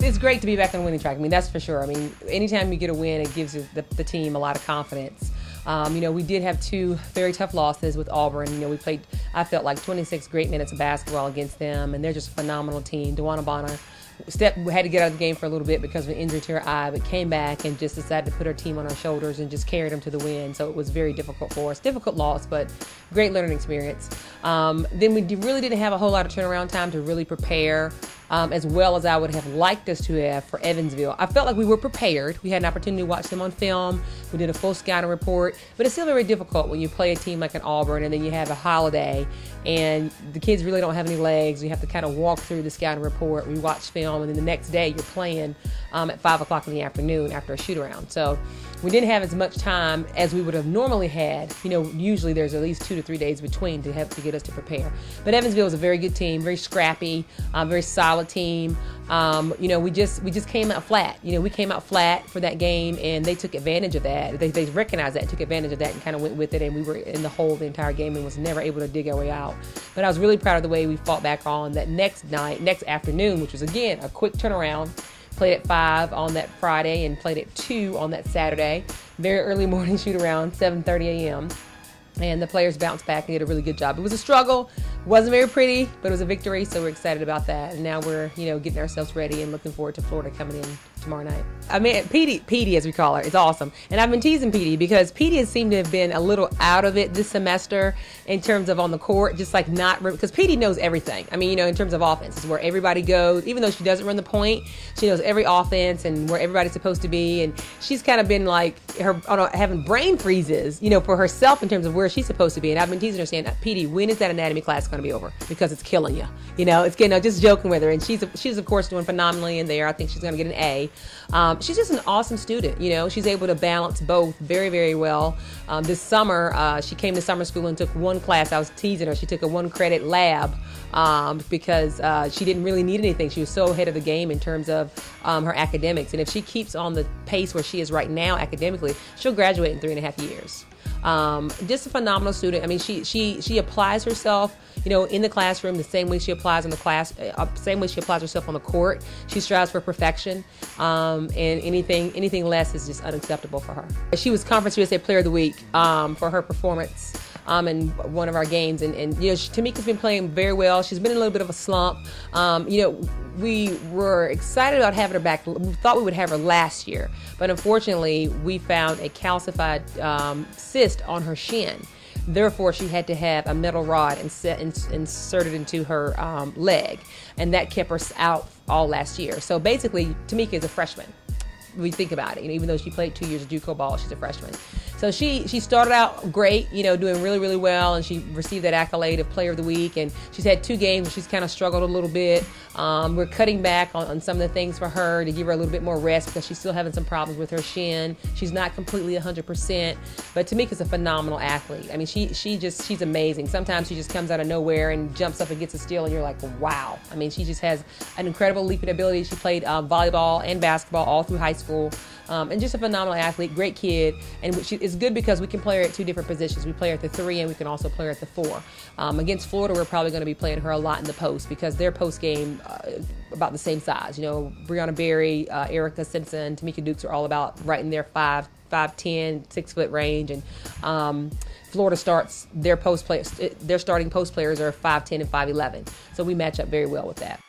it's great to be back on the winning track. I mean, that's for sure. I mean, anytime you get a win, it gives the team a lot of confidence. We did have 2 very tough losses with Auburn. We played, I felt like 26 great minutes of basketball against them, and they're just a phenomenal team. DeWanna Bonner had to get out of the game for a little bit because of an injury to her eye, but came back and just decided to put her team on her shoulders and just carried them to the win. So it was very difficult for us. Difficult loss, but great learning experience. Then we really didn't have a whole lot of turnaround time to really prepare as well as I would have liked us to have for Evansville. I felt like we were prepared. We had an opportunity to watch them on film. We did a full scouting report, but it's still very difficult when you play a team like an Auburn and then you have a holiday and the kids really don't have any legs. You have to kind of walk through the scouting report. We watch film, and then the next day you're playing at 5 o'clock in the afternoon after a shoot-around. So we didn't have as much time as we would have normally had. Usually there's at least 2 to 3 days between to get us to prepare. But Evansville was a very good team, very scrappy, very solid team. We just came out flat. We came out flat for that game, and they took advantage of that. They recognized that, took advantage of that, and kind of went with it. And we were in the hole the entire game and was never able to dig our way out. But I was really proud of the way we fought back on that next afternoon, which was again a quick turnaround. Played at 5 on that Friday and played at 2 on that Saturday. Very early morning shoot around, 7:30 a.m. And the players bounced back and did a really good job. It was a struggle, wasn't very pretty, but it was a victory, so we're excited about that. And now we're, getting ourselves ready and looking forward to Florida coming in tomorrow night. I mean, Petey, as we call her, is awesome. And I've been teasing Petey because Petey has seemed to have been a little out of it this semester in terms of on the court, just like not, because Petey knows everything. I mean, in terms of offense, it's where everybody goes. Even though she doesn't run the point, she knows every offense and where everybody's supposed to be. And she's kind of been like having brain freezes, for herself in terms of where she's supposed to be. And I've been teasing her saying, Petey, when is that anatomy class going to be over? Because it's killing you. It's getting, just joking with her. And she's of course doing phenomenally in there. I think she's going to get an A. She's just an awesome student. She's able to balance both very, very well. This summer, she came to summer school and took one class. I was teasing her. She took a 1-credit lab because she didn't really need anything. She was so ahead of the game in terms of her academics. And if she keeps on the pace where she is right now academically, she'll graduate in 3.5 years. Just a phenomenal student. I mean, she applies herself, in the classroom the same way she applies same way she applies herself on the court. She strives for perfection, and anything less is just unacceptable for her. She was Conference USA Player of the Week for her performance in one of our games, and Tamika's been playing very well. She's been in a little bit of a slump. We were excited about having her back. We thought we would have her last year, but unfortunately we found a calcified cyst on her shin. Therefore, she had to have a metal rod inserted into her leg, and that kept her out all last year. So basically, Tamika is a freshman. We think about it, even though she played 2 years of JUCO ball, she's a freshman. So she started out great, doing really, really well, and she received that accolade of Player of the Week. And she's had 2 games where she's kind of struggled a little bit. We're cutting back on some of the things for her to give her a little bit more rest because she's still having some problems with her shin. She's not completely 100%, but Tamika's a phenomenal athlete. I mean, she's amazing. Sometimes she just comes out of nowhere and jumps up and gets a steal, and you're like, wow. I mean, she just has an incredible leaping ability. She played volleyball and basketball all through high school. And just a phenomenal athlete, great kid. And it's good because we can play her at 2 different positions. We play her at the 3 and we can also play her at the 4. Against Florida, we're probably going to be playing her a lot in the post because their post game about the same size. Brianna Berry, Erica Simpson, Tamika Dukes are all about right in their 5'10", 6-foot range. And Florida starts their starting post players are 5'10" and 5'11". So we match up very well with that.